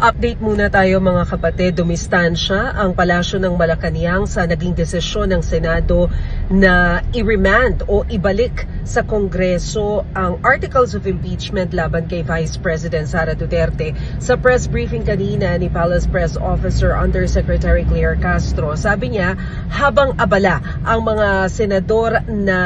Update muna tayo mga kapatid. Dumistansya ang Palasyo ng Malacanang sa naging desisyon ng Senado na i-remand o ibalik sa Kongreso ang Articles of Impeachment laban kay Vice President Sara Duterte. Sa press briefing kanina ni Palace Press Officer Undersecretary Claire Castro, sabi niya habang abala ang mga senador na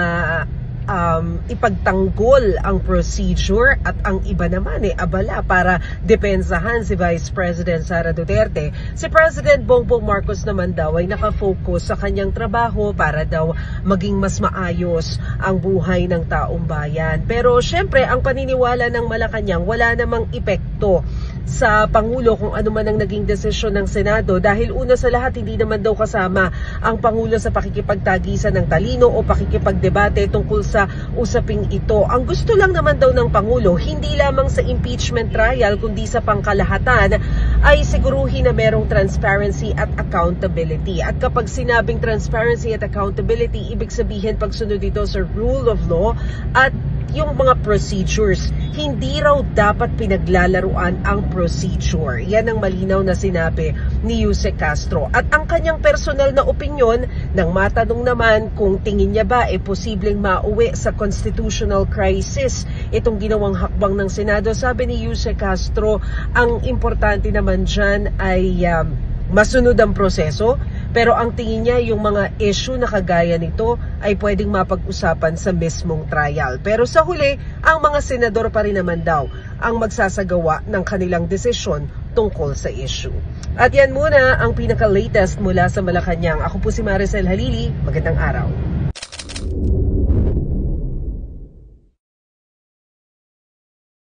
ipagtanggol ang procedure at ang iba naman abala para depensahan si Vice President Sara Duterte. Si President Bongbong Marcos naman daw ay nakafocus sa kanyang trabaho para daw maging mas maayos ang buhay ng taong bayan. Pero syempre ang paniniwala ng Malacanang wala namang epekto sa Pangulo kung ano man ang naging desisyon ng Senado dahil una sa lahat hindi naman daw kasama ang Pangulo sa pakikipagtagisan ng talino o pakikipagdebate tungkol sa usaping ito. Ang gusto lang naman daw ng Pangulo, hindi lamang sa impeachment trial kundi sa pangkalahatan ay siguruhin na merong transparency at accountability. At kapag sinabing transparency at accountability, ibig sabihin pagsunod ito sa rule of law at yung mga procedures. Hindi raw dapat pinaglalaruan ang procedure. Yan ang malinaw na sinabi ni Yuse Castro. At ang kanyang personal na opinyon nang matanong naman kung tingin niya ba posibleng mauwi sa constitutional crisis itong ginawang hakbang ng Senado, sabi ni Yuse Castro, ang importante naman dyan ay masunod ang proseso, pero ang tingin niya yung mga issue na kagaya nito ay pwedeng mapag-usapan sa mismong trial. Pero sa huli, ang mga senador pa rin naman daw ang magsasagawa ng kanilang desisyon tungkol sa issue. At yan muna ang pinaka-latest mula sa Malacanang. Ako po si Maricel Halili. Magandang araw.